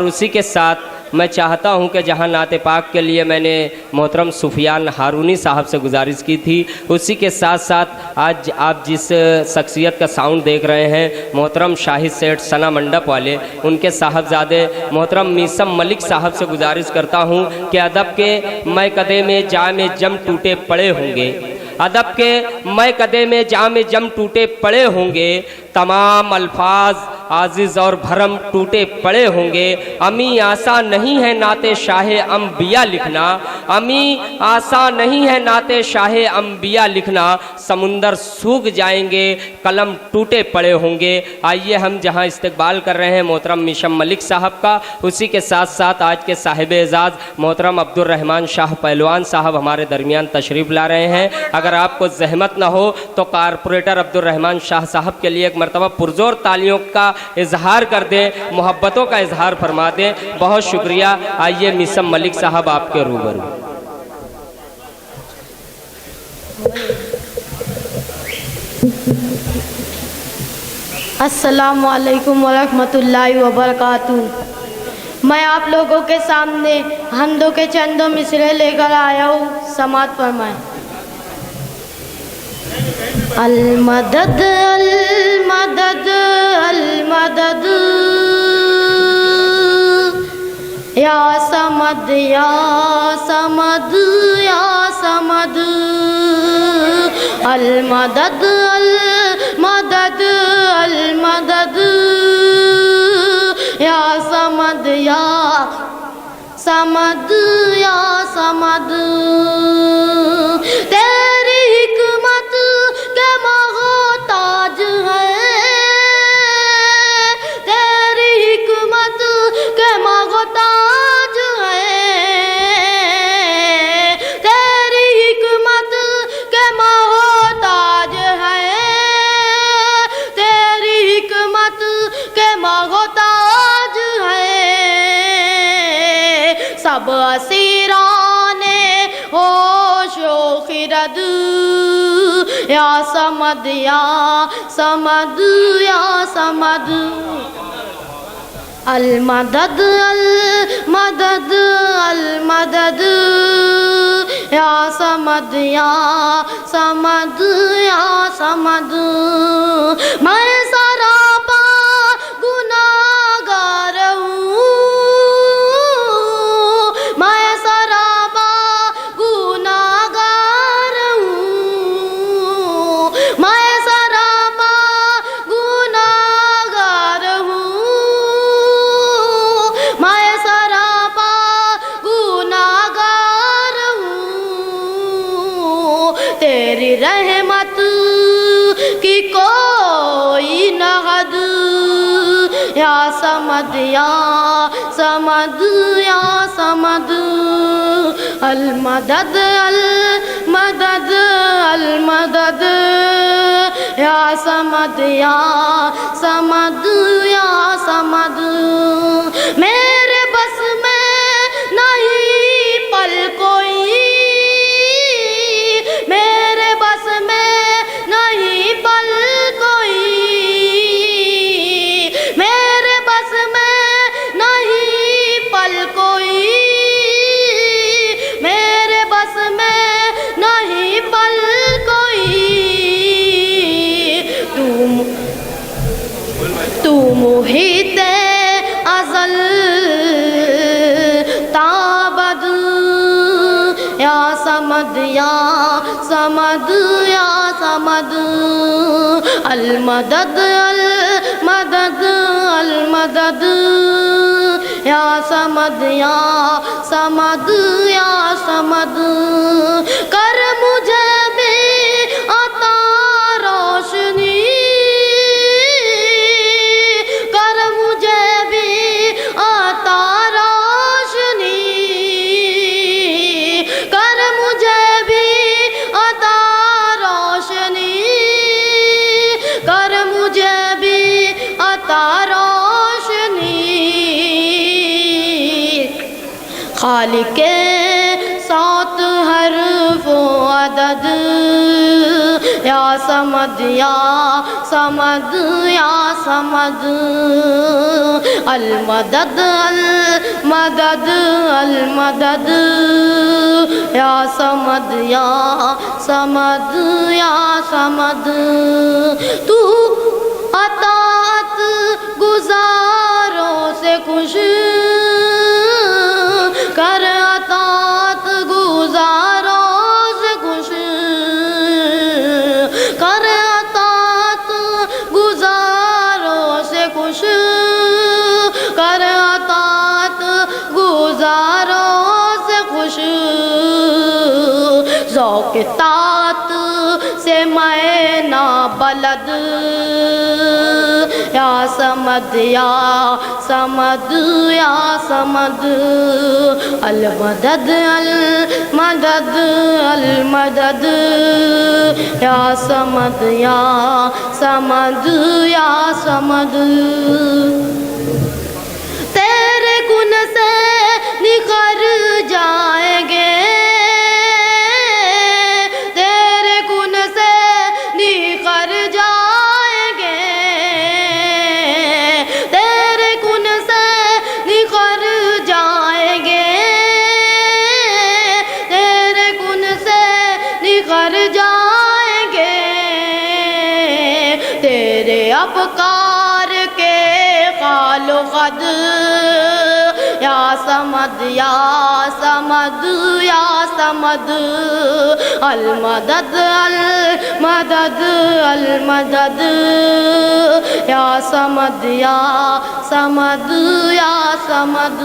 उसी के साथ मैं चाहता हूं कि जहां नाते पाक के लिए मैंने मोहतरम सुफियान हारूनी साहब से गुजारिश की थी, उसी के साथ साथ आज आप जिस शख्सियत का साउंड देख रहे हैं मोहतरम शाहिद सेठ सना मंडप वाले, उनके साहबजादे मोहतरम मीसम मलिक साहब से गुजारिश करता हूं कि अदब के मैं कदे में जाम जम टूटे पड़े होंगे, अदब के मैं कदे में जाम जम टूटे पड़े होंगे, तमाम अल्फाज आजिज़ और भरम टूटे पड़े होंगे। अमी आसा नहीं है नाते शाहे अम्बिया लिखना, अमी आसा नहीं है नाते शाहे अम्बिया लिखना, समुंदर सूख जाएंगे कलम टूटे पड़े होंगे। आइए हम जहां इस्तकबाल कर रहे हैं मोहतरम मीसम मलिक साहब का, उसी के साथ साथ आज के साहिब एजाज़ मोहतरम अब्दुर्रहमान शाह पहलवान साहब हमारे दरमियान तशरीफ़ ला रहे हैं। अगर आपको जहमत न हो तो कारपोरेटर अब्दुर्रहमान शाह साहब के लिए एक मरतबा पुरजोर तालियों का इजहार कर दें, मोहब्बतों का इजहार फरमा दें। बहुत शुक्रिया। आइए मीसम मलिक साहब आपके रूबरू। अस्सलामु अलैकुम वरहमतुल्लाहि वबरकातुहू। मैं आप लोगों के सामने हमदों के चंदों मिसरे लेकर आया हूँ, समात फरमाएं। अल-मदद अल-मदद अल-मदद या समद या समद या समद, अल-मदद अल-मदद अल-मदद या समद या समद या समद। तेरी हिकमत के मोहताज है, तेरी हिकमत के मोहताज है, तेरी हिकमत के मोहताज है, तेरी हिकमत के मोहताज है। सब असीराने होशो खिरद या समद या समद या समद। अल-मदद अल-मदद अल-मदद या समद या समद या समद। मैं सरापा गुनाहगार हूँ, मैं सरापा गुनाहगार हूँ, मैं सरापा गुनाहगार हूँ, मैं सरापा गुनाहगार हूँ। तेरी रहमत की कोई न हद या समद या समद या समद। अल-मदद अल-मदद अल-मदद या समद या समद या समद। मेरे बस में नहीं पल कोई, मेरे बस में नहीं पल कोई, मेरे बस में नहीं पल कोई, मेरे बस में नहीं पल कोई। तू मुहीते अज़ल ताबद या समद या समद या समद। अल-मदद अल-मदद अल-मदद या समद या समद या समद। कर मुझे भी अता रोशनी, कर मुझे भी अता रोशनी, कर मुझे भी अता रोशनी, कर मुझे भी अता रोशनी। खालिके सात हर्फ अदद या समद या समद या समद अल मदद अल मदद या समद या समद या समद तू अतात गुजारों से खुश कर अतात गुजारों से खुश कर अतात गुजारों से खुश कर अतात गुजारों से खुश ज़ौक़ तात से मैं ना बलद या समद या समद या समद अल मदद अल मदद या समद या समद या समद तेरे गुण से निखर जाएंगे तेरे गुण से निखर जाएंगे तेरे गुण से निखर जाएंगे तेरे गुण से निखर जाएंगे तेरे अबकार के खालो खद या समद या समद या समद अल मदद अल मदद या समद या समद या समद